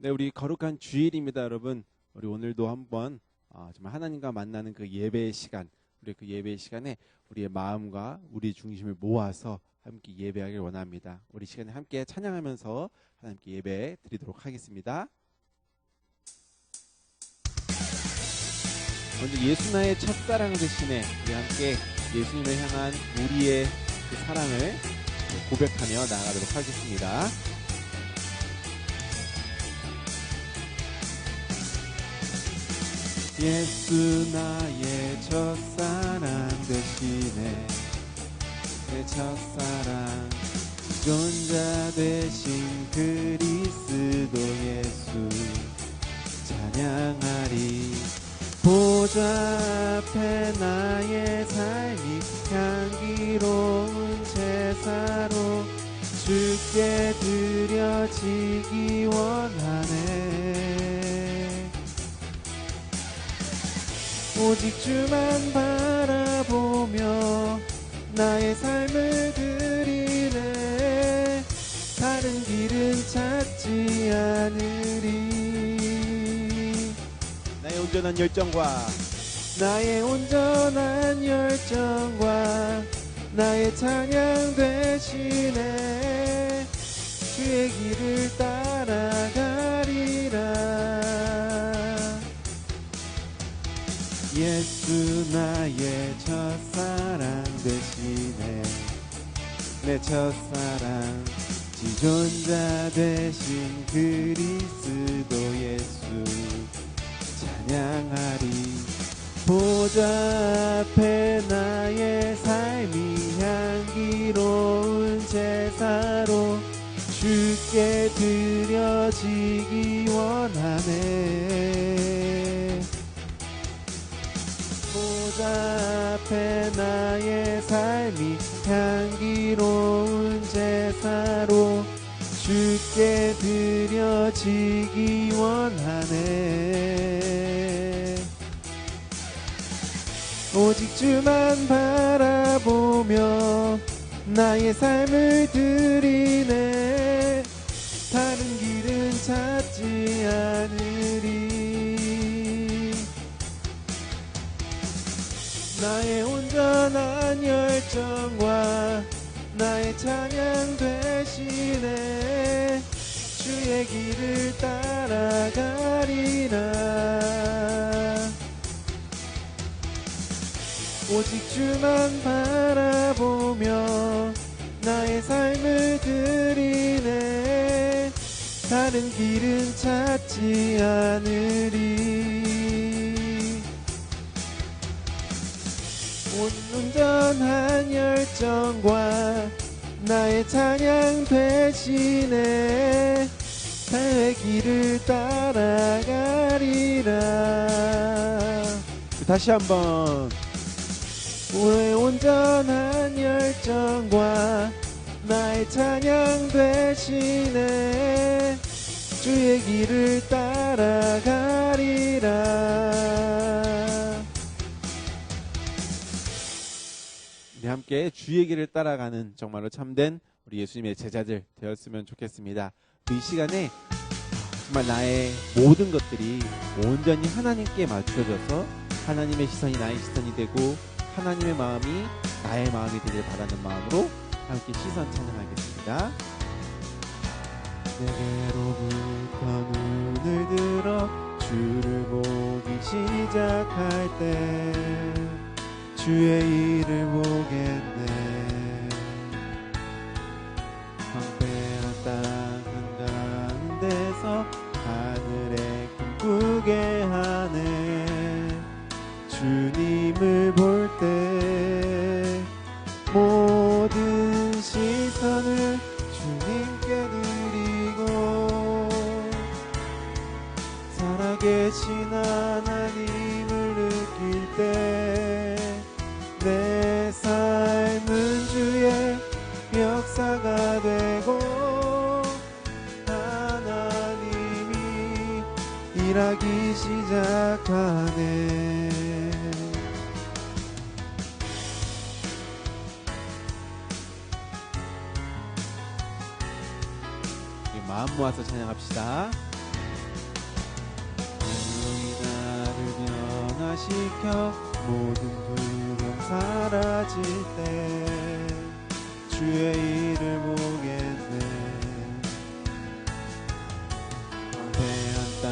네, 우리 거룩한 주일입니다, 여러분. 우리 오늘도 한번 정말 하나님과 만나는 그 예배의 시간, 우리 그 예배의 시간에 우리의 마음과 우리 중심을 모아서 함께 예배하길 원합니다. 우리 시간에 함께 찬양하면서 하나님께 예배 드리도록 하겠습니다. 먼저 예수 나의 첫사랑 대신에 우리 함께 예수님을 향한 우리의 그 사랑을 고백하며 나아가도록 하겠습니다. 예수 나의 첫사랑 대신에 내 첫사랑 존자 되신 그리스도 예수 찬양하리. 보좌 앞에 나의 삶이 향기로운 제사로 주께 드려지기 원하네. 오직 주만 바라보며 나의 삶을 드리네. 다른 길은 찾지 않으리. 나의 온전한 열정과 나의 찬양 대신에 주의 길을 따라가리라. 예수 나의 첫사랑 대신에 내 첫사랑 지존자 되신 그리스도 예수 찬양하리. 보좌 앞에 나의 삶이 향기로운 제사로 주께 드려지기 원하네. 보좌 앞에 나의 삶이 향기로운 제사로 주께 드려지기 원하네. 오직 주만 바라보며 나의 삶을 드리네. 다른 길은 찾지 않으리. 나의 온전한 열정과 나의 찬양 대신에 주의 길을 따라가리라. 오직 주만 바라보며 나의 삶을 드리네. 다른 길은 찾지 않으리. 온전한 열정과 나의 찬양 대신에 새 길을 따라가리라. 다시 한번. 오늘 온전한 열정과 나의 찬양 대신에 주의 길을 따라가리라. 우리 함께 주의 길을 따라가는 정말로 참된 우리 예수님의 제자들 되었으면 좋겠습니다. 이 시간에 정말 나의 모든 것들이 온전히 하나님께 맞춰져서 하나님의 시선이 나의 시선이 되고 하나님의 마음이 나의 마음이 되길 바라는 마음으로 함께 시선 찬양하겠습니다. 내게로부터 눈을 들어 주를 보기 시작할 때 주의 일을 보겠네. 황폐한 땅 한가운데서 하늘에 꿈꾸게 하네. 주님을 볼 때 모든 시선을 주님께 드리고 살아계신 하나님을 느낄 때 내 삶은 주의 역사가 되고 하나님이 일하기 시작하네. 마음 모아서 찬양합시다. 승화시켜 모든 두려움 사라질 때 주의 일을 보겠네. 거대한 땅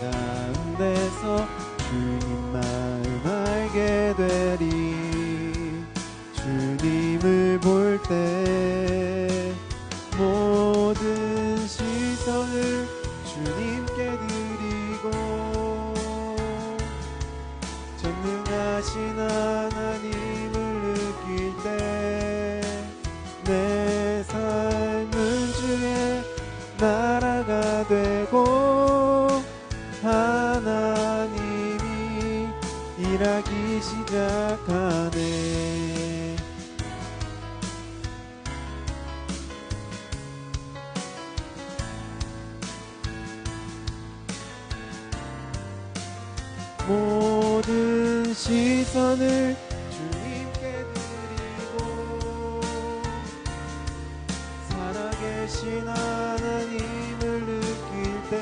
한가운데서 주님 마음 알게 되리. 주님을 볼 때 모든 시선을 주님께 드리고 전능하신 하나님을 느낄 때 내 삶은 주의 나라가 되고 하나님이 일하기 시작하네. 모든 시선을 주님께 드리고 살아계신 하나님을 느낄 때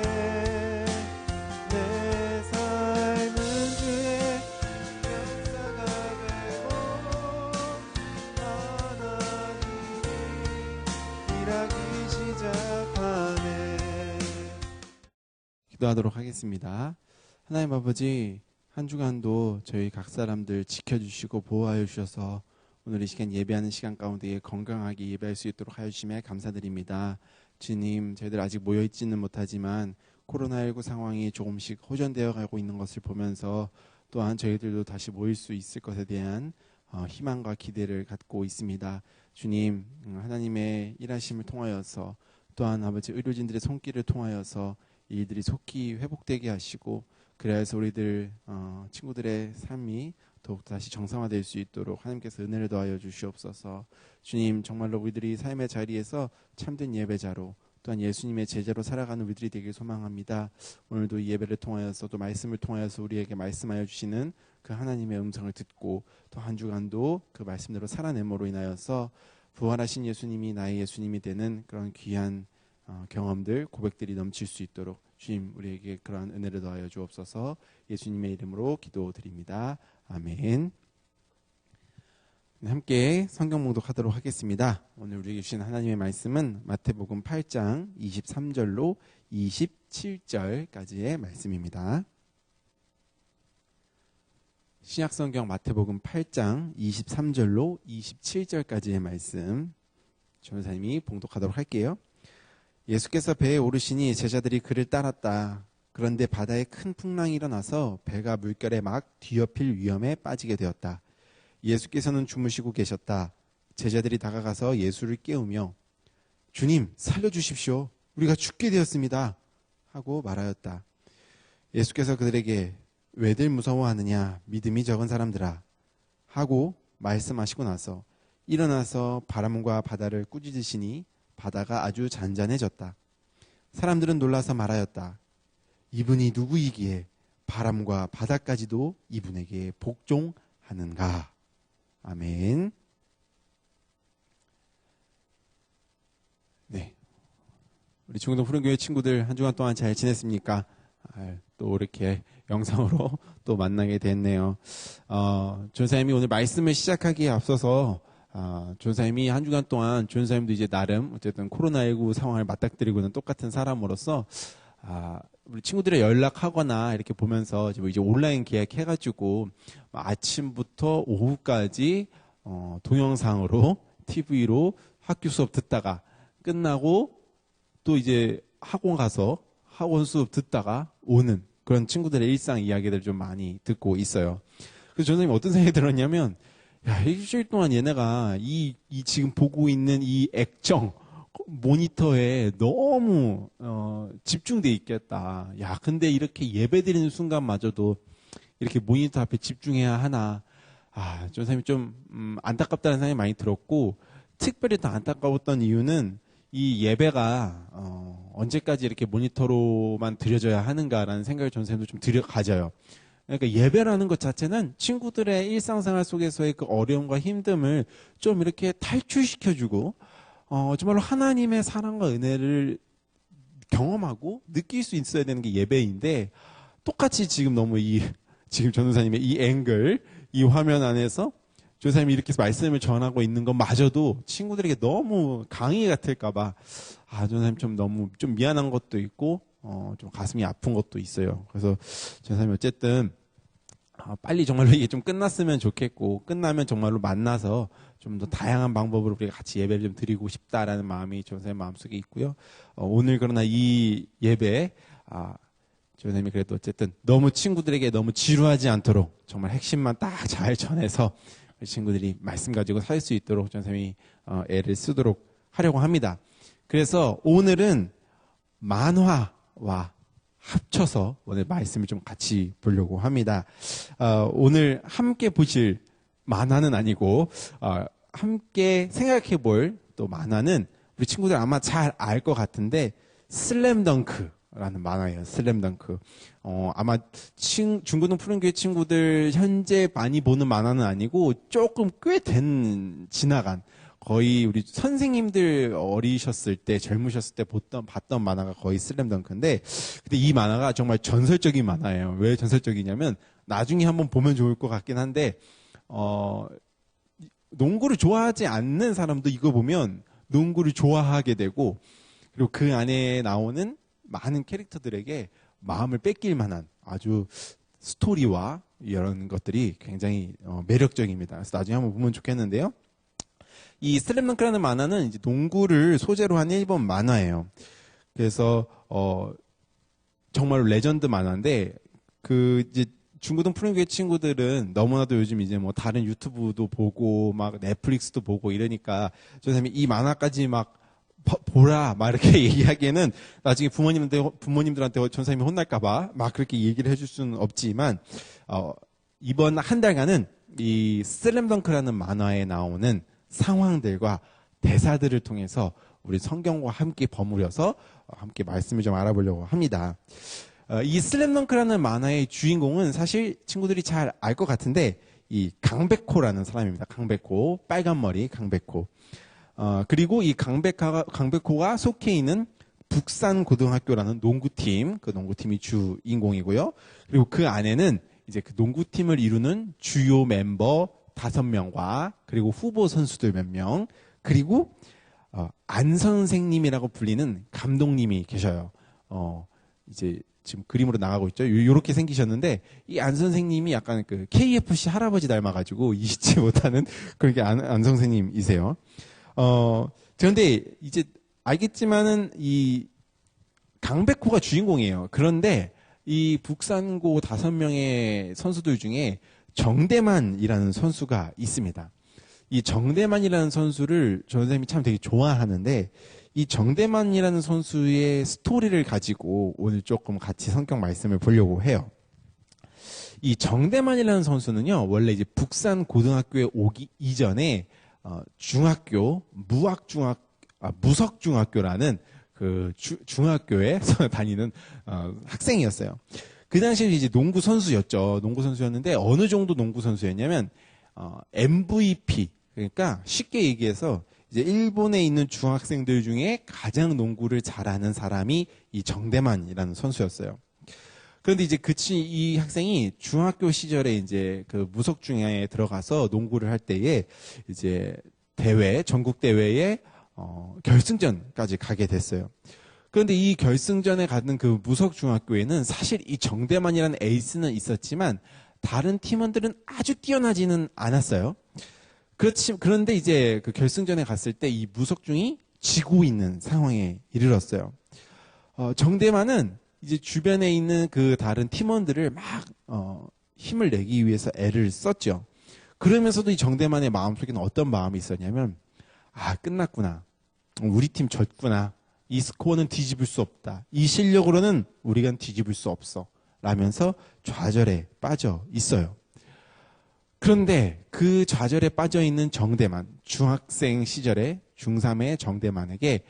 내 삶은 주의 역사가 되고 하나님이 일하기 시작하네. 기도하도록 하겠습니다. 하나님 아버지, 한 주간도 저희 각 사람들 지켜주시고 보호하여 주셔서 오늘 이 시간 예배하는 시간 가운데 건강하게 예배할 수 있도록 하여 주심에 감사드립니다. 주님, 저희들 아직 모여있지는 못하지만 코로나19 상황이 조금씩 호전되어 가고 있는 것을 보면서 또한 저희들도 다시 모일 수 있을 것에 대한 희망과 기대를 갖고 있습니다. 주님, 하나님의 일하심을 통하여서 또한 아버지 의료진들의 손길을 통하여서 일들이 속히 회복되게 하시고 그래야 해서 우리들 친구들의 삶이 더욱 다시 정상화될 수 있도록 하나님께서 은혜를 더하여 주시옵소서. 주님, 정말로 우리들이 삶의 자리에서 참된 예배자로 또한 예수님의 제자로 살아가는 우리들이 되길 소망합니다. 오늘도 이 예배를 통하여서 또 말씀을 통하여서 우리에게 말씀하여 주시는 그 하나님의 음성을 듣고 또 한 주간도 그 말씀대로 살아냄으로 인하여서 부활하신 예수님이 나의 예수님이 되는 그런 귀한 경험들, 고백들이 넘칠 수 있도록 주님 우리에게 그러한 은혜를 더하여 주옵소서. 예수님의 이름으로 기도드립니다. 아멘. 함께 성경 봉독하도록 하겠습니다. 오늘 우리에게 주신 하나님의 말씀은 마태복음 8장 23절로 27절까지의 말씀입니다. 신약성경 마태복음 8장 23절로 27절까지의 말씀 전도사님이 봉독하도록 할게요. 예수께서 배에 오르시니 제자들이 그를 따랐다. 그런데 바다에 큰 풍랑이 일어나서 배가 물결에 막 뒤엎일 위험에 빠지게 되었다. 예수께서는 주무시고 계셨다. 제자들이 다가가서 예수를 깨우며 주님, 살려주십시오. 우리가 죽게 되었습니다. 하고 말하였다. 예수께서 그들에게 왜들 무서워하느냐, 믿음이 적은 사람들아. 하고 말씀하시고 나서 일어나서 바람과 바다를 꾸짖으시니 바다가 아주 잔잔해졌다. 사람들은 놀라서 말하였다. 이분이 누구이기에 바람과 바다까지도 이분에게 복종하는가. 아멘. 네, 우리 중동 푸른교회 친구들 한 주간 동안 잘 지냈습니까? 또 이렇게 영상으로 또 만나게 됐네요. 전사님이 오늘 말씀을 시작하기에 앞서서 전사님이 한 주간 동안 전사님도 이제 나름 어쨌든 코로나19 상황을 맞닥뜨리고는 똑같은 사람으로서 우리 친구들의 연락하거나 이렇게 보면서 이제 온라인 계약해가지고 아침부터 오후까지 동영상으로 TV로 학교 수업 듣다가 끝나고 또 이제 학원 가서 학원 수업 듣다가 오는 그런 친구들의 일상 이야기들을 좀 많이 듣고 있어요. 그래서 전사님이 어떤 생각이 들었냐면, 야, 일주일 동안 얘네가 이 지금 보고 있는 이 액정 모니터에 너무 집중돼 있겠다. 야, 근데 이렇게 예배드리는 순간마저도 이렇게 모니터 앞에 집중해야 하나. 전사님이 좀 안타깝다는 생각이 많이 들었고, 특별히 더 안타까웠던 이유는 이 예배가 언제까지 이렇게 모니터로만 드려져야 하는가라는 생각을 전사님도 좀 가져요. 그러니까 예배라는 것 자체는 친구들의 일상생활 속에서의 그 어려움과 힘듦을 좀 이렇게 탈출시켜주고 정말로 하나님의 사랑과 은혜를 경험하고 느낄 수 있어야 되는 게 예배인데, 똑같이 지금 너무 이 지금 전도사님의 이 앵글, 이 화면 안에서 전도사님이 이렇게 말씀을 전하고 있는 것마저도 친구들에게 너무 강의 같을까봐 전도사님 좀 너무 좀 미안한 것도 있고 좀 가슴이 아픈 것도 있어요. 그래서 전도사님 어쨌든 빨리 정말로 이게 좀 끝났으면 좋겠고 끝나면 정말로 만나서 좀 더 다양한 방법으로 우리가 같이 예배를 좀 드리고 싶다라는 마음이 전도사님 마음속에 있고요. 오늘 그러나 이 예배 전도사님이 그래도 어쨌든 너무 친구들에게 너무 지루하지 않도록 정말 핵심만 딱 잘 전해서 친구들이 말씀 가지고 살 수 있도록 전도사님이 애를 쓰도록 하려고 합니다. 그래서 오늘은 만화와 합쳐서 오늘 말씀을 좀 같이 보려고 합니다. 오늘 함께 보실 만화는 아니고 함께 생각해 볼 또 만화는 우리 친구들 아마 잘 알 것 같은데 슬램덩크라는 만화예요. 슬램덩크. 아마 중고등 푸른교회 친구들 현재 많이 보는 만화는 아니고 조금 꽤 지나간 거의 우리 선생님들 어리셨을 때, 젊으셨을 때 봤던 만화가 거의 슬램덩크인데, 근데 이 만화가 정말 전설적인 만화예요. 왜 전설적이냐면, 나중에 한번 보면 좋을 것 같긴 한데, 농구를 좋아하지 않는 사람도 이거 보면 농구를 좋아하게 되고, 그리고 그 안에 나오는 많은 캐릭터들에게 마음을 뺏길 만한 아주 스토리와 이런 것들이 굉장히 매력적입니다. 그래서 나중에 한번 보면 좋겠는데요. 이 슬램덩크라는 만화는 이제 농구를 소재로 한 일본 만화예요. 그래서 정말 레전드 만화인데 이제 중고등 푸른교회 친구들은 너무나도 요즘 이제 뭐 다른 유튜브도 보고 막 넷플릭스도 보고 이러니까 전사님이 이 만화까지 막 보라 막 이렇게 얘기하기에는 나중에 부모님들한테 전사님이 혼날까봐 막 그렇게 얘기를 해줄 수는 없지만 이번 한 달간은 이 슬램덩크라는 만화에 나오는 상황들과 대사들을 통해서 우리 성경과 함께 버무려서 함께 말씀을 좀 알아보려고 합니다. 이 슬램덩크라는 만화의 주인공은 사실 친구들이 잘 알 것 같은데 이 강백호라는 사람입니다. 강백호, 빨간 머리 강백호. 그리고 이 강백호가 속해 있는 북산고등학교라는 농구팀, 그 농구팀이 주인공이고요. 그리고 그 안에는 이제 그 농구팀을 이루는 주요 멤버 5명과 그리고 후보 선수들 몇 명, 그리고 안 선생님이라고 불리는 감독님이 계셔요. 이제 지금 그림으로 나가고 있죠. 요렇게 생기셨는데 이 안 선생님이 약간 그 KFC 할아버지 닮아가지고 잊지 못하는 그렇게 안 선생님이세요. 그런데 이제 알겠지만은 이 강백호가 주인공이에요. 그런데 이 북산고 5명의 선수들 중에 정대만이라는 선수가 있습니다. 이 정대만이라는 선수를 선생님이 참 되게 좋아하는데 이 정대만이라는 선수의 스토리를 가지고 오늘 조금 같이 성경 말씀을 보려고 해요. 이 정대만이라는 선수는요, 원래 이제 북산고등학교에 오기 이전에 중학교, 무석중학교라는 그 중학교에 다니는 학생이었어요. 그 당시에 이제 농구 선수였죠. 농구 선수였는데 어느 정도 농구 선수였냐면 MVP, 그러니까 쉽게 얘기해서 이제 일본에 있는 중학생들 중에 가장 농구를 잘하는 사람이 이 정대만이라는 선수였어요. 그런데 이제 이 학생이 중학교 시절에 이제 그 무석중학에 들어가서 농구를 할 때에 이제 전국 대회에 결승전까지 가게 됐어요. 그런데 이 결승전에 가는 그 무석중학교에는 사실 이 정대만이라는 에이스는 있었지만 다른 팀원들은 아주 뛰어나지는 않았어요. 그런데 이제 그 결승전에 갔을 때 이 무석중이 지고 있는 상황에 이르렀어요. 정대만은 이제 주변에 있는 그 다른 팀원들을 막 힘을 내기 위해서 애를 썼죠. 그러면서도 이 정대만의 마음속에는 어떤 마음이 있었냐면 끝났구나. 우리 팀 졌구나. 이 스코어는 뒤집을 수 없다. 이 실력으로는 우리가 뒤집을 수 없어. 라면서 좌절에 빠져 있어요. 그런데 그 좌절에 빠져 있는 정대만, 중학생 시절에 중3의 정대만에게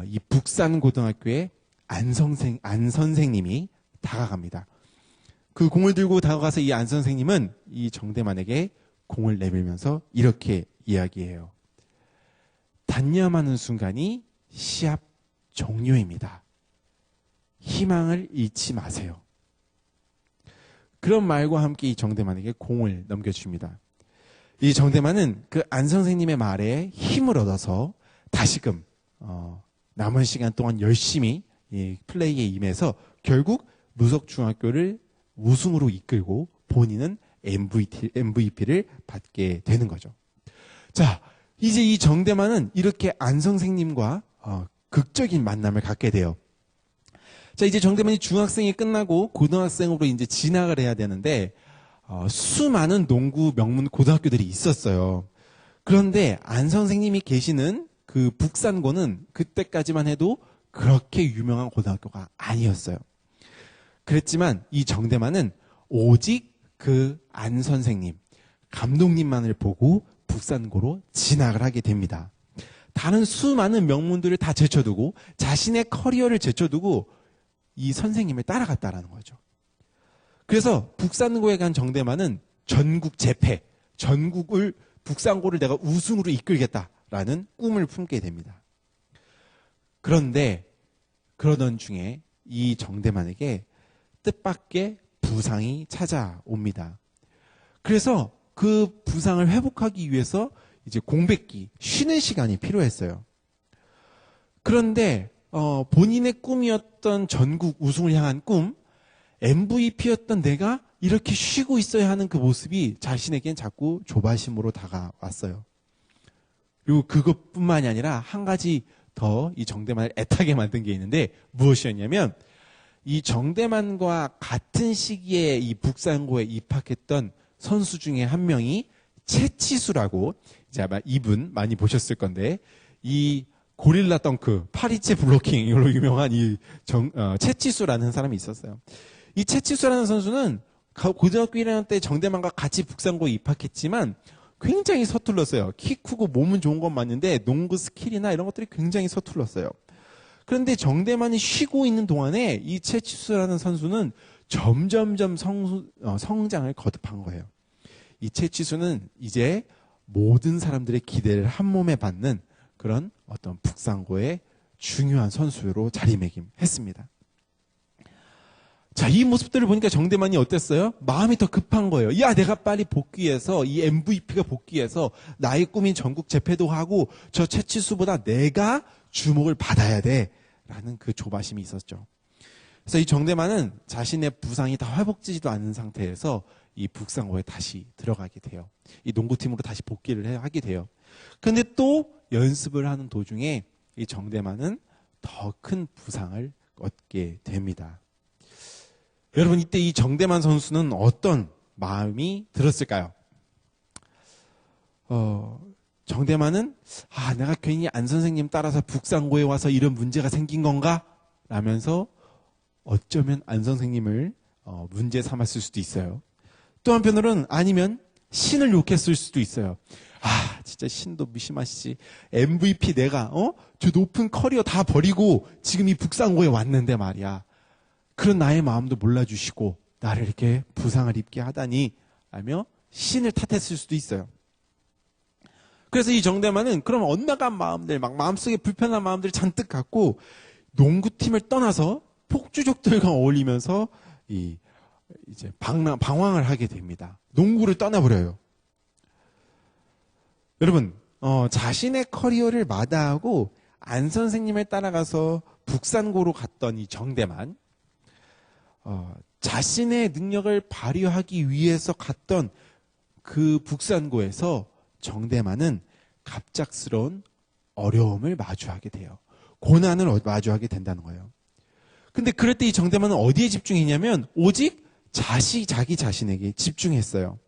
이 북산고등학교의 안 선생님이 다가갑니다. 그 공을 들고 다가가서 이 안 선생님은 이 정대만에게 공을 내밀면서 이렇게 이야기해요. 단념하는 순간이 시합 종료입니다. 희망을 잃지 마세요. 그런 말과 함께 이 정대만에게 공을 넘겨줍니다. 이 정대만은 그 안 선생님의 말에 힘을 얻어서 다시금 남은 시간 동안 열심히 이 플레이에 임해서 결국 무석중학교를 우승으로 이끌고 본인은 MVP를 받게 되는 거죠. 자, 이제 이 정대만은 이렇게 안 선생님과 극적인 만남을 갖게 돼요. 자, 이제 정대만이 중학생이 끝나고 고등학생으로 이제 진학을 해야 되는데 수많은 농구 명문 고등학교들이 있었어요. 그런데 안 선생님이 계시는 그 북산고는 그때까지만 해도 그렇게 유명한 고등학교가 아니었어요. 그랬지만 이 정대만은 오직 그 안 선생님, 감독님만을 보고 북산고로 진학을 하게 됩니다. 다른 수많은 명문들을 다 제쳐두고 자신의 커리어를 제쳐두고 이 선생님을 따라갔다라는 거죠. 그래서 북산고에 간 정대만은 전국 재패, 전국을 북산고를 내가 우승으로 이끌겠다라는 꿈을 품게 됩니다. 그런데 그러던 중에 이 정대만에게 뜻밖의 부상이 찾아옵니다. 그래서 그 부상을 회복하기 위해서 이제 공백기, 쉬는 시간이 필요했어요. 그런데 본인의 꿈이었던 전국 우승을 향한 꿈, MVP였던 내가 이렇게 쉬고 있어야 하는 그 모습이 자신에겐 자꾸 조바심으로 다가왔어요. 그리고 그것뿐만이 아니라 한 가지 더 이 정대만을 애타게 만든 게 있는데 무엇이었냐면 이 정대만과 같은 시기에 이 북산고에 입학했던 선수 중에 한 명이 채치수라고, 이제 아마 이분 많이 보셨을 건데, 이 고릴라 덩크, 파리채 블로킹으로 유명한 채치수라는 사람이 있었어요. 이 채치수라는 선수는 고등학교 1학년 때 정대만과 같이 북산고에 입학했지만 굉장히 서툴렀어요. 키 크고 몸은 좋은 건 맞는데 농구 스킬이나 이런 것들이 굉장히 서툴렀어요. 그런데 정대만이 쉬고 있는 동안에 이 채치수라는 선수는 점점점 성장을 거듭한 거예요. 이 채치수는 이제 모든 사람들의 기대를 한 몸에 받는 그런 어떤 북산고의 중요한 선수로 자리매김했습니다. 자, 이 모습들을 보니까 정대만이 어땠어요? 마음이 더 급한 거예요. 야, 내가 빨리 복귀해서 이 MVP가 복귀해서 나의 꿈인 전국 재패도 하고 저 채치수보다 내가 주목을 받아야 돼. 라는 그 조바심이 있었죠. 그래서 이 정대만은 자신의 부상이 다 회복되지도 않은 상태에서 이 북산고에 다시 들어가게 돼요. 이 농구팀으로 다시 복귀를 하게 돼요. 그런데 또 연습을 하는 도중에 이 정대만은 더 큰 부상을 얻게 됩니다. 여러분, 이때 이 정대만 선수는 어떤 마음이 들었을까요? 정대만은 내가 괜히 안 선생님 따라서 북산고에 와서 이런 문제가 생긴 건가? 라면서 어쩌면 안 선생님을 문제 삼았을 수도 있어요. 또 한편으로는 아니면 신을 욕했을 수도 있어요. 진짜 신도 무심하시지. MVP 내가 저 높은 커리어 다 버리고 지금 이 북산고에 왔는데 말이야. 그런 나의 마음도 몰라주시고 나를 이렇게 부상을 입게 하다니 하며 신을 탓했을 수도 있어요. 그래서 이 정대만은 그럼 엇나간 마음들, 막 마음속에 불편한 마음들을 잔뜩 갖고 농구팀을 떠나서 폭주족들과 어울리면서 이제 방황을 하게 됩니다. 농구를 떠나버려요. 여러분, 자신의 커리어를 마다하고 안 선생님을 따라가서 북산고로 갔던 이 정대만, 자신의 능력을 발휘하기 위해서 갔던 그 북산고에서 정대만은 갑작스러운 어려움을 마주하게 돼요. 고난을 마주하게 된다는 거예요. 근데 그럴 때 이 정대만은 어디에 집중했냐면 오직 자기 자신에게 집중했어요.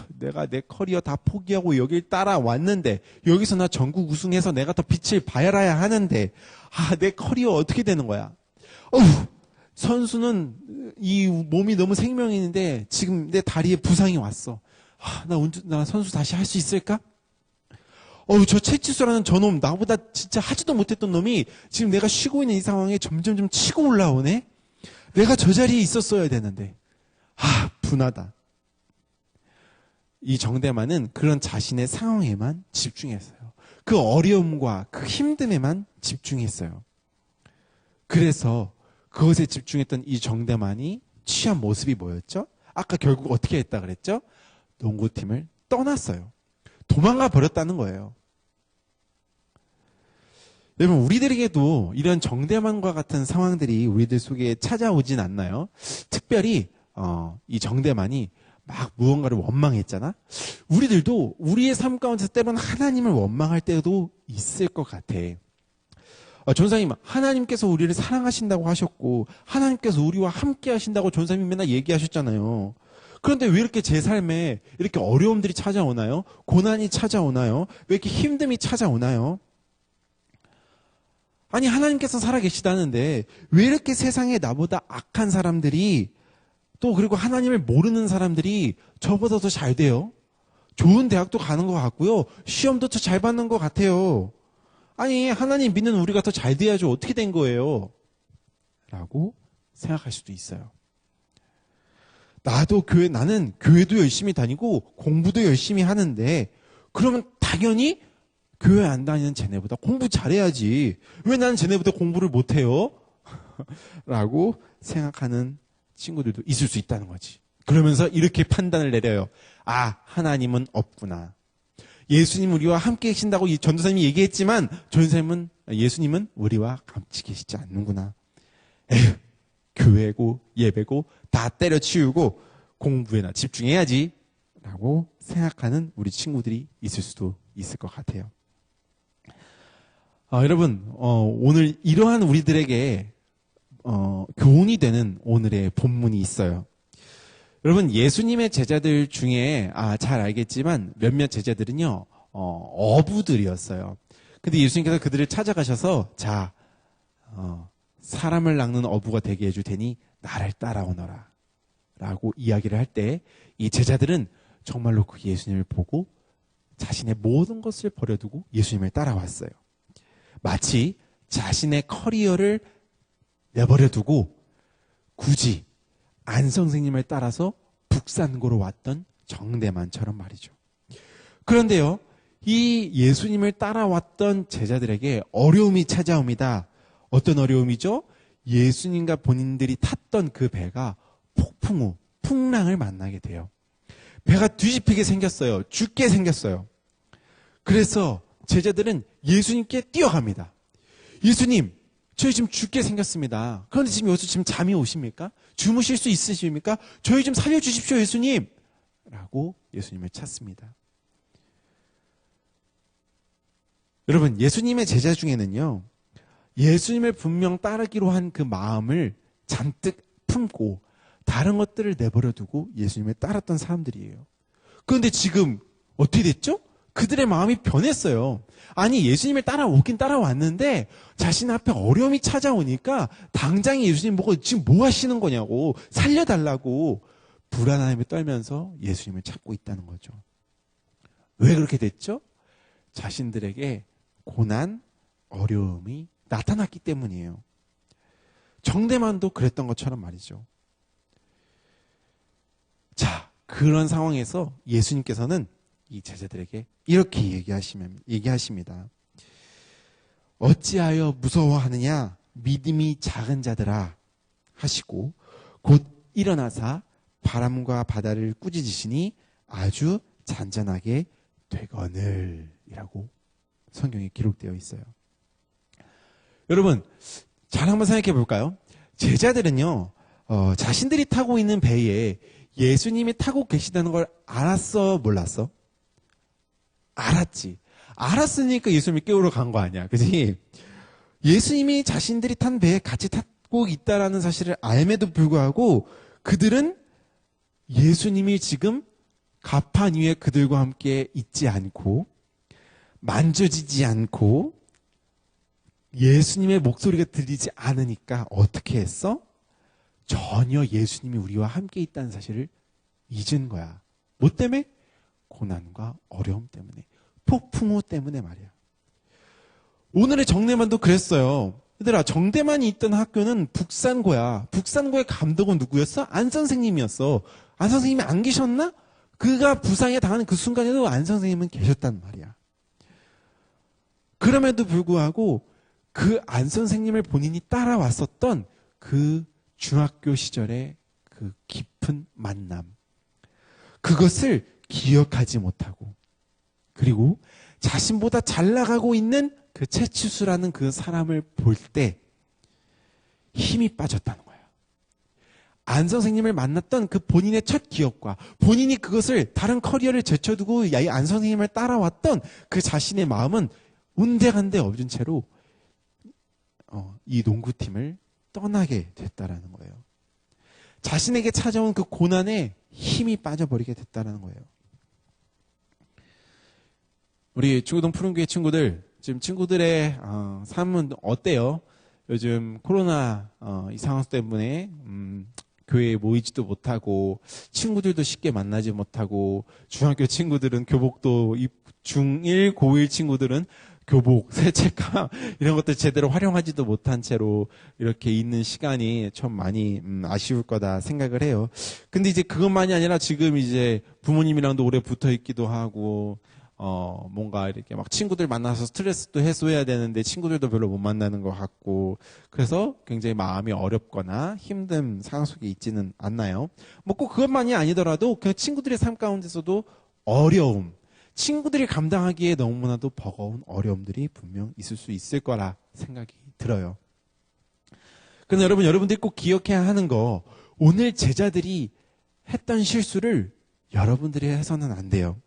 내가 내 커리어 다 포기하고 여길 따라왔는데 여기서 나 전국 우승해서 내가 더 빛을 발해야 하는데 내 커리어 어떻게 되는 거야? 선수는 이 몸이 너무 생명이 있는데 지금 내 다리에 부상이 왔어. 나 선수 다시 할 수 있을까? 저 채치수라는 저놈 나보다 진짜 하지도 못했던 놈이 지금 내가 쉬고 있는 이 상황에 점점 치고 올라오네? 내가 저 자리에 있었어야 되는데. 분하다. 이 정대만은 그런 자신의 상황에만 집중했어요. 그 어려움과 그 힘듦에만 집중했어요. 그래서 그것에 집중했던 이 정대만이 취한 모습이 뭐였죠? 아까 결국 어떻게 했다 그랬죠? 농구팀을 떠났어요. 도망가 버렸다는 거예요. 여러분, 우리들에게도 이런 정대만과 같은 상황들이 우리들 속에 찾아오진 않나요? 특별히 이 정대만이 막 무언가를 원망했잖아. 우리들도 우리의 삶 가운데서 때로는 하나님을 원망할 때도 있을 것 같아. 전사님, 하나님께서 우리를 사랑하신다고 하셨고 하나님께서 우리와 함께 하신다고 전사님이 맨날 얘기하셨잖아요. 그런데 왜 이렇게 제 삶에 이렇게 어려움들이 찾아오나요? 고난이 찾아오나요? 왜 이렇게 힘듦이 찾아오나요? 아니, 하나님께서 살아계시다는데 왜 이렇게 세상에 나보다 악한 사람들이, 또 그리고 하나님을 모르는 사람들이 저보다 더 잘 돼요? 좋은 대학도 가는 것 같고요. 시험도 더 잘 받는 것 같아요. 아니, 하나님 믿는 우리가 더 잘 돼야죠. 어떻게 된 거예요? 라고 생각할 수도 있어요. 나는 교회도 열심히 다니고 공부도 열심히 하는데, 그러면 당연히 교회 안 다니는 쟤네보다 공부 잘해야지. 왜 나는 쟤네보다 공부를 못해요? 라고 생각하는 친구들도 있을 수 있다는 거지. 그러면서 이렇게 판단을 내려요. 아, 하나님은 없구나. 예수님 우리와 함께 계신다고 전도사님이 얘기했지만 예수님은 우리와 같이 계시지 않는구나. 에휴, 교회고 예배고 다 때려치우고 공부에나 집중해야지 라고 생각하는 우리 친구들이 있을 수도 있을 것 같아요. 여러분, 오늘 이러한 우리들에게 교훈이 되는 오늘의 본문이 있어요. 여러분, 예수님의 제자들 중에 잘 알겠지만 몇몇 제자들은요 어부들이었어요. 근데 예수님께서 그들을 찾아가셔서 사람을 낚는 어부가 되게 해줄 테니 나를 따라오너라 라고 이야기를 할 때 이 제자들은 정말로 그 예수님을 보고 자신의 모든 것을 버려두고 예수님을 따라왔어요. 마치 자신의 커리어를 내버려두고 굳이 안 선생님을 따라서 북산고로 왔던 정대만처럼 말이죠. 그런데요, 이 예수님을 따라왔던 제자들에게 어려움이 찾아옵니다. 어떤 어려움이죠? 예수님과 본인들이 탔던 그 배가 폭풍 후 풍랑을 만나게 돼요. 배가 뒤집히게 생겼어요. 죽게 생겼어요. 그래서 제자들은 예수님께 뛰어갑니다. 예수님, 저희 지금 죽게 생겼습니다. 그런데 지금 여기서 지금 잠이 오십니까? 주무실 수 있으십니까? 저희 좀 살려주십시오, 예수님. 라고 예수님을 찾습니다. 여러분, 예수님의 제자 중에는요, 예수님을 분명 따르기로 한 그 마음을 잔뜩 품고 다른 것들을 내버려 두고 예수님을 따랐던 사람들이에요. 그런데 지금 어떻게 됐죠? 그들의 마음이 변했어요. 아니, 예수님을 따라오긴 따라왔는데 자신 앞에 어려움이 찾아오니까 당장 예수님 보고 지금 뭐 하시는 거냐고, 살려달라고 불안함에 떨면서 예수님을 찾고 있다는 거죠. 왜 그렇게 됐죠? 자신들에게 고난, 어려움이 나타났기 때문이에요. 정대만도 그랬던 것처럼 말이죠. 자, 그런 상황에서 예수님께서는 이 제자들에게 이렇게 얘기하십니다. 어찌하여 무서워하느냐, 믿음이 작은 자들아 하시고 곧 일어나사 바람과 바다를 꾸짖으시니 아주 잔잔하게 되거늘 이라고 성경에 기록되어 있어요. 여러분, 잘 한번 생각해 볼까요? 제자들은요, 자신들이 타고 있는 배에 예수님이 타고 계시다는 걸 알았어, 몰랐어? 알았지. 알았으니까 예수님이 깨우러 간 거 아니야. 그치? 예수님이 자신들이 탄 배에 같이 타고 있다라는 사실을 알매도 불구하고 그들은 예수님이 지금 가판 위에 그들과 함께 있지 않고 만져지지 않고 예수님의 목소리가 들리지 않으니까 어떻게 했어? 전혀 예수님이 우리와 함께 있다는 사실을 잊은 거야. 뭐 때문에? 고난과 어려움 때문에. 폭풍우 때문에 말이야. 오늘의 정대만도 그랬어요. 얘들아, 정대만이 있던 학교는 북산고야. 북산고의 감독은 누구였어? 안 선생님이었어. 안 선생님이 안 계셨나? 그가 부상에 당하는 그 순간에도 안 선생님은 계셨단 말이야. 그럼에도 불구하고 그 안 선생님을 본인이 따라왔었던 그 중학교 시절의 그 그 깊은 만남. 그것을 기억하지 못하고, 그리고 자신보다 잘 나가고 있는 그 채치수라는 그 사람을 볼 때 힘이 빠졌다는 거예요. 안 선생님을 만났던 그 본인의 첫 기억과 본인이 그것을 다른 커리어를 제쳐두고 이 안 선생님을 따라왔던 그 자신의 마음은 운대간데 없은 채로 이 농구팀을 떠나게 됐다라는 거예요. 자신에게 찾아온 그 고난에 힘이 빠져버리게 됐다는 거예요. 우리 중고등 푸른교회 친구들, 지금 친구들의 삶은 어때요? 요즘 코로나 이 상황 때문에 교회에 모이지도 못하고 친구들도 쉽게 만나지 못하고 중학교 친구들은 교복도 중1, 고1 친구들은 교복, 새 책감 이런 것들 제대로 활용하지도 못한 채로 이렇게 있는 시간이 참 많이 아쉬울 거다 생각을 해요. 근데 이제 그것만이 아니라 지금 이제 부모님이랑도 오래 붙어 있기도 하고 뭔가 이렇게 막 친구들 만나서 스트레스도 해소해야 되는데 친구들도 별로 못 만나는 것 같고 그래서 굉장히 마음이 어렵거나 힘든 상황 속에 있지는 않나요? 뭐 꼭 그것만이 아니더라도 그냥 친구들의 삶 가운데서도 어려움, 친구들이 감당하기에 너무나도 버거운 어려움들이 분명 있을 수 있을 거라 생각이 들어요. 그런데 여러분들이 꼭 기억해야 하는 거, 오늘 제자들이 했던 실수를 여러분들이 해서는 안 돼요.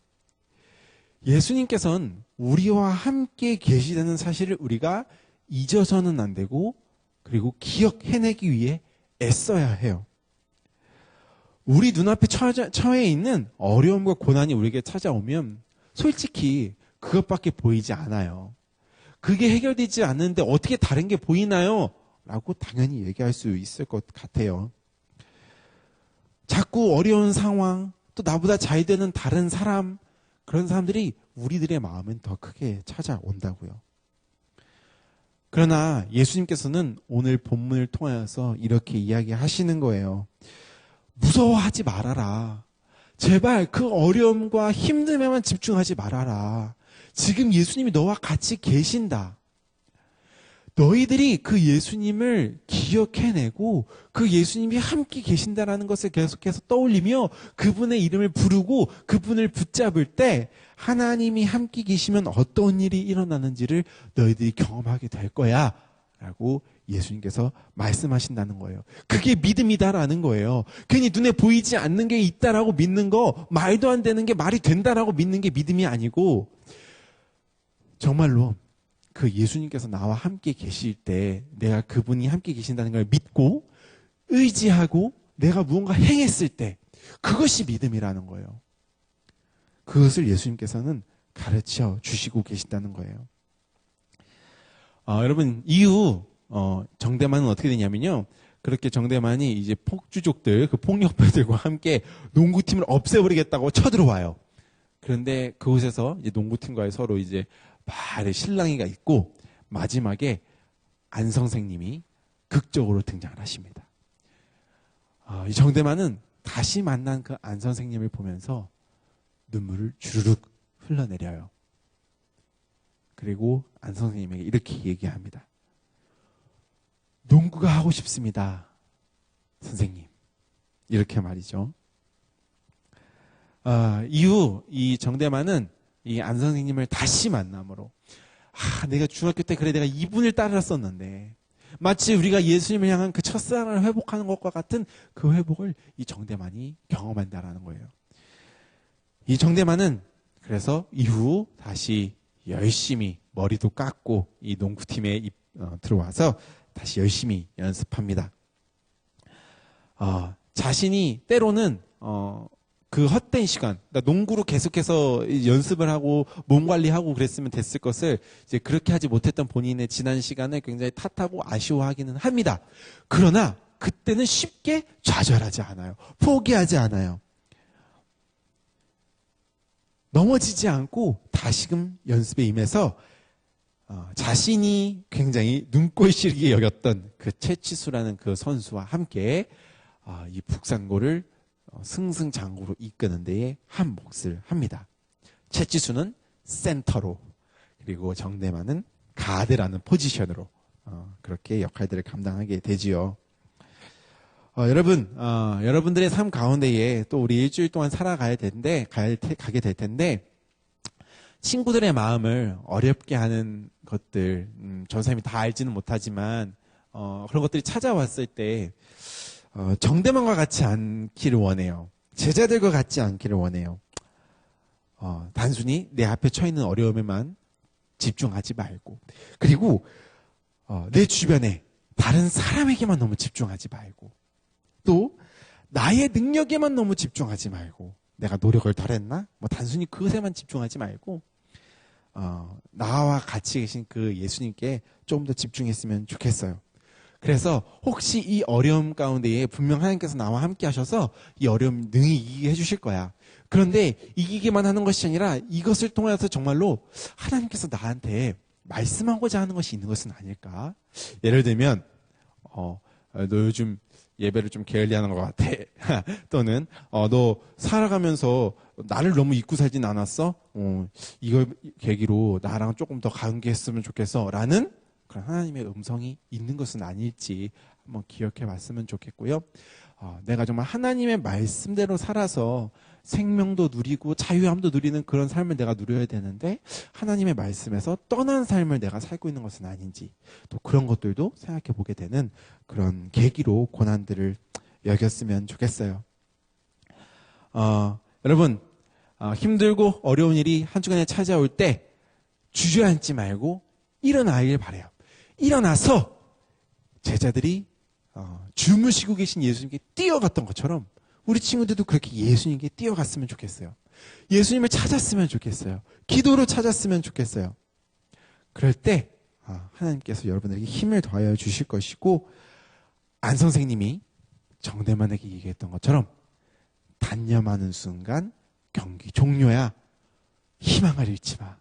예수님께서는 우리와 함께 계시다는 사실을 우리가 잊어서는 안 되고 그리고 기억해내기 위해 애써야 해요. 우리 눈앞에 처해 있는 어려움과 고난이 우리에게 찾아오면 솔직히 그것밖에 보이지 않아요. 그게 해결되지 않는데 어떻게 다른 게 보이나요? 라고 당연히 얘기할 수 있을 것 같아요. 자꾸 어려운 상황, 또 나보다 잘 되는 다른 사람, 그런 사람들이 우리들의 마음은 더 크게 찾아온다고요. 그러나 예수님께서는 오늘 본문을 통하여서 이렇게 이야기하시는 거예요. 무서워하지 말아라. 제발 그 어려움과 힘듦에만 집중하지 말아라. 지금 예수님이 너와 같이 계신다. 너희들이 그 예수님을 기억해내고 그 예수님이 함께 계신다라는 것을 계속해서 떠올리며 그분의 이름을 부르고 그분을 붙잡을 때 하나님이 함께 계시면 어떤 일이 일어나는지를 너희들이 경험하게 될 거야 라고 예수님께서 말씀하신다는 거예요. 그게 믿음이다라는 거예요. 괜히 눈에 보이지 않는 게 있다라고 믿는 거, 말도 안 되는 게 말이 된다라고 믿는 게 믿음이 아니고 정말로 그 예수님께서 나와 함께 계실 때 내가 그분이 함께 계신다는 걸 믿고 의지하고 내가 무언가 행했을 때 그것이 믿음이라는 거예요. 그것을 예수님께서는 가르쳐 주시고 계신다는 거예요. 여러분 이후 정대만은 어떻게 되냐면요. 그렇게 정대만이 이제 폭주족들, 그 폭력배들과 함께 농구팀을 없애버리겠다고 쳐들어와요. 그런데 그곳에서 이제 농구팀과의 서로 이제 말의 실랑이가 있고 마지막에 안 선생님이 극적으로 등장을 하십니다. 이 정대만은 다시 만난 그 안 선생님을 보면서 눈물을 주르륵 흘러내려요. 그리고 안 선생님에게 이렇게 얘기합니다. 농구가 하고 싶습니다. 선생님. 이렇게 말이죠. 이후 이 정대만은 이 안 선생님을 다시 만남으로 내가 중학교 때 그래 내가 이분을 따랐었는데 마치 우리가 예수님을 향한 그 첫사랑을 회복하는 것과 같은 그 회복을 이 정대만이 경험한다라는 거예요. 이 정대만은 그래서 이후 다시 열심히 머리도 깎고 이 농구팀에 들어와서 다시 열심히 연습합니다. 자신이 때로는 그 헛된 시간, 그러니까 농구로 계속해서 연습을 하고 몸 관리하고 그랬으면 됐을 것을 이제 그렇게 하지 못했던 본인의 지난 시간을 굉장히 탓하고 아쉬워하기는 합니다. 그러나 그때는 쉽게 좌절하지 않아요. 포기하지 않아요. 넘어지지 않고 다시금 연습에 임해서 자신이 굉장히 눈꼴 시리게 여겼던 그 최치수라는 그 선수와 함께 이 북산고를 승승장구로 이끄는 데에 한 몫을 합니다. 최치수는 센터로 그리고 정대만은 가드라는 포지션으로 그렇게 역할들을 감당하게 되지요. 여러분들의 삶 가운데에 또 우리 일주일 동안 살아가야 되는데, 가게 될 텐데, 친구들의 마음을 어렵게 하는 것들, 전 사람이 다 알지는 못하지만, 그런 것들이 찾아왔을 때, 정대만과 같지 않기를 원해요. 제자들과 같지 않기를 원해요. 단순히 내 앞에 처해 있는 어려움에만 집중하지 말고, 그리고, 내 주변에 다른 사람에게만 너무 집중하지 말고, 또 나의 능력에만 너무 집중하지 말고, 내가 노력을 덜했나? 뭐 단순히 그것에만 집중하지 말고, 나와 같이 계신 그 예수님께 좀 더 집중했으면 좋겠어요. 그래서 혹시 이 어려움 가운데에 분명 하나님께서 나와 함께 하셔서 이 어려움 능히 이기게 해주실 거야. 그런데 이기기만 하는 것이 아니라 이것을 통해서 정말로 하나님께서 나한테 말씀하고자 하는 것이 있는 것은 아닐까? 예를 들면, 너 요즘 예배를 좀 게을리하는 것 같아. 또는 너 살아가면서 나를 너무 잊고 살진 않았어? 이걸 계기로 나랑 조금 더 관계했으면 좋겠어. 라는 그런 하나님의 음성이 있는 것은 아닐지 한번 기억해 봤으면 좋겠고요. 내가 정말 하나님의 말씀대로 살아서 생명도 누리고 자유함도 누리는 그런 삶을 내가 누려야 되는데 하나님의 말씀에서 떠난 삶을 내가 살고 있는 것은 아닌지 또 그런 것들도 생각해 보게 되는 그런 계기로 고난들을 여겼으면 좋겠어요. 여러분 힘들고 어려운 일이 한 주간에 찾아올 때 주저앉지 말고 일어나길 바라요. 일어나서 제자들이 주무시고 계신 예수님께 뛰어갔던 것처럼 우리 친구들도 그렇게 예수님께 뛰어갔으면 좋겠어요. 예수님을 찾았으면 좋겠어요. 기도로 찾았으면 좋겠어요. 그럴 때 하나님께서 여러분에게 힘을 더하여 주실 것이고 안 선생님이 정대만에게 얘기했던 것처럼 단념하는 순간 경기 종료야. 희망을 잃지 마.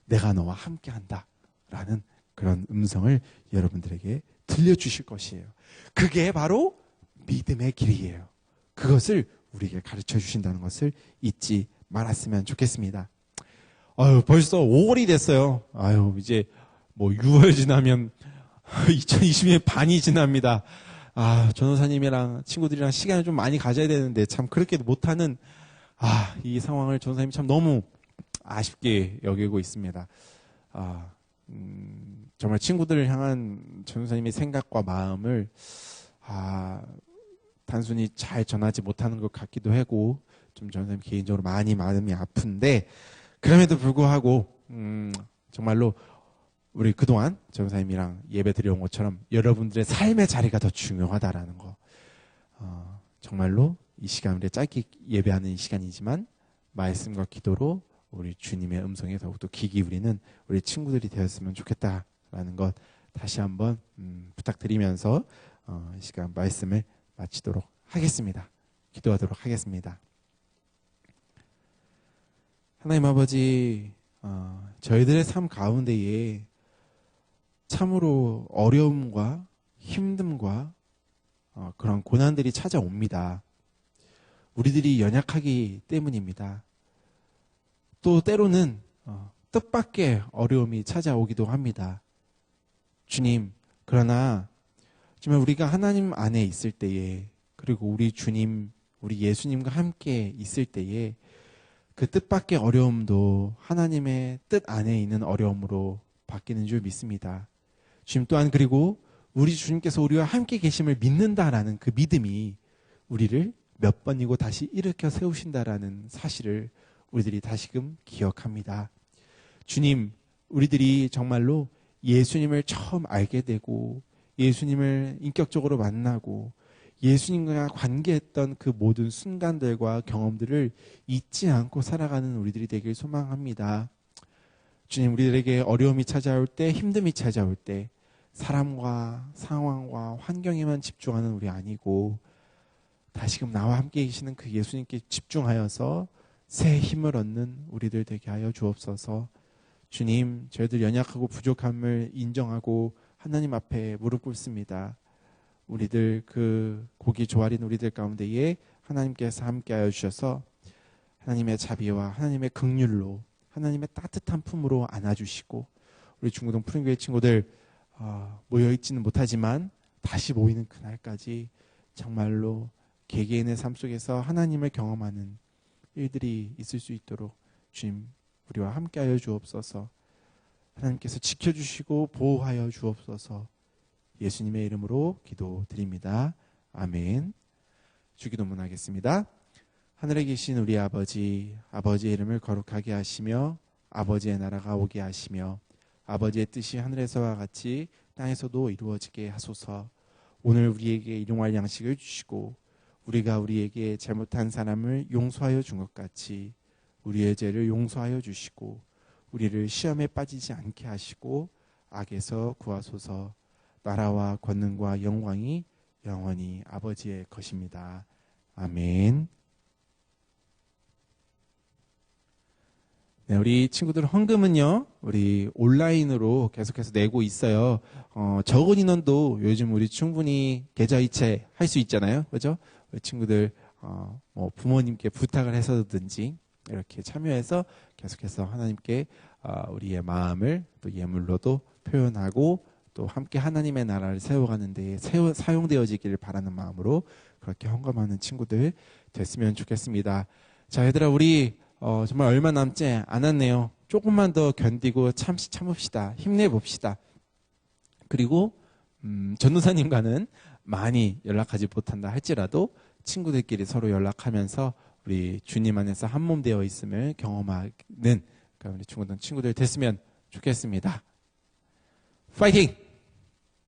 내가 너와 함께한다. 라는 그런 음성을 여러분들에게 들려주실 것이에요. 그게 바로 믿음의 길이에요. 그것을 우리에게 가르쳐 주신다는 것을 잊지 말았으면 좋겠습니다. 벌써 5월이 됐어요. 이제 뭐 6월 지나면 2020년의 반이 지납니다. 전도사님이랑 친구들이랑 시간을 좀 많이 가져야 되는데 참 그렇게 못하는 이 상황을 전도사님이 참 너무 아쉽게 여기고 있습니다. 정말 친구들을 향한 전도사님의 생각과 마음을 단순히 잘 전하지 못하는 것 같기도 하고 좀 전도사님 개인적으로 많이 마음이 아픈데 그럼에도 불구하고 정말로 우리 그동안 전도사님이랑 예배 드려온 것처럼 여러분들의 삶의 자리가 더 중요하다라는 거 정말로 이 시간 우리 짧게 예배하는 이 시간이지만 말씀과 기도로 우리 주님의 음성에 더욱더 귀 기울이는 우리 친구들이 되었으면 좋겠다라는 것 다시 한번 부탁드리면서 이 시간 말씀을 마치도록 하겠습니다. 기도하도록 하겠습니다. 하나님 아버지 저희들의 삶 가운데에 참으로 어려움과 힘듦과 그런 고난들이 찾아옵니다. 우리들이 연약하기 때문입니다. 또 때로는 뜻밖의 어려움이 찾아오기도 합니다. 주님, 그러나 정말 우리가 하나님 안에 있을 때에 그리고 우리 주님, 우리 예수님과 함께 있을 때에 그 뜻밖의 어려움도 하나님의 뜻 안에 있는 어려움으로 바뀌는 줄 믿습니다. 주님 또한 그리고 우리 주님께서 우리와 함께 계심을 믿는다라는 그 믿음이 우리를 몇 번이고 다시 일으켜 세우신다라는 사실을 우리들이 다시금 기억합니다. 주님, 우리들이 정말로 예수님을 처음 알게 되고 예수님을 인격적으로 만나고 예수님과 관계했던 그 모든 순간들과 경험들을 잊지 않고 살아가는 우리들이 되길 소망합니다. 주님, 우리들에게 어려움이 찾아올 때, 힘듦이 찾아올 때 사람과 상황과 환경에만 집중하는 우리 아니고 다시금 나와 함께 계시는 그 예수님께 집중하여서 새 힘을 얻는 우리들 되게 하여 주옵소서. 주님, 저희들 연약하고 부족함을 인정하고 하나님 앞에 무릎 꿇습니다. 우리들 그 고기 조아린 우리들 가운데에 하나님께서 함께하여 주셔서 하나님의 자비와 하나님의 긍휼로 하나님의 따뜻한 품으로 안아주시고 우리 중구동 푸른교회 친구들 모여있지는 못하지만 다시 모이는 그날까지 정말로 개개인의 삶 속에서 하나님을 경험하는 일들이 있을 수 있도록 주님 우리와 함께하여 주옵소서. 하나님께서 지켜주시고 보호하여 주옵소서. 예수님의 이름으로 기도드립니다. 아멘. 주기도문 하겠습니다. 하늘에 계신 우리 아버지, 아버지의 이름을 거룩하게 하시며 아버지의 나라가 오게 하시며 아버지의 뜻이 하늘에서와 같이 땅에서도 이루어지게 하소서. 오늘 우리에게 일용할 양식을 주시고 우리가 우리에게 잘못한 사람을 용서하여 준 것 같이 우리의 죄를 용서하여 주시고 우리를 시험에 빠지지 않게 하시고 악에서 구하소서. 나라와 권능과 영광이 영원히 아버지의 것입니다. 아멘. 네, 우리 친구들 헌금은요, 우리 온라인으로 계속해서 내고 있어요. 적은 인원도 요즘 우리 충분히 계좌 이체 할 수 있잖아요. 그죠? 우리 친구들, 뭐 부모님께 부탁을 해서든지 이렇게 참여해서 계속해서 하나님께 우리의 마음을 또 예물로도 표현하고 또 함께 하나님의 나라를 세워가는 데 사용되어지기를 바라는 마음으로 그렇게 헌금하는 친구들 됐으면 좋겠습니다. 자, 얘들아, 우리 정말 얼마 남지 않았네요. 조금만 더 견디고 참읍시다. 힘내봅시다. 그리고 전도사님과는 많이 연락하지 못한다 할지라도 친구들끼리 서로 연락하면서 우리 주님 안에서 한 몸 되어 있음을 경험하는 우리 친구들 됐으면 좋겠습니다. 파이팅!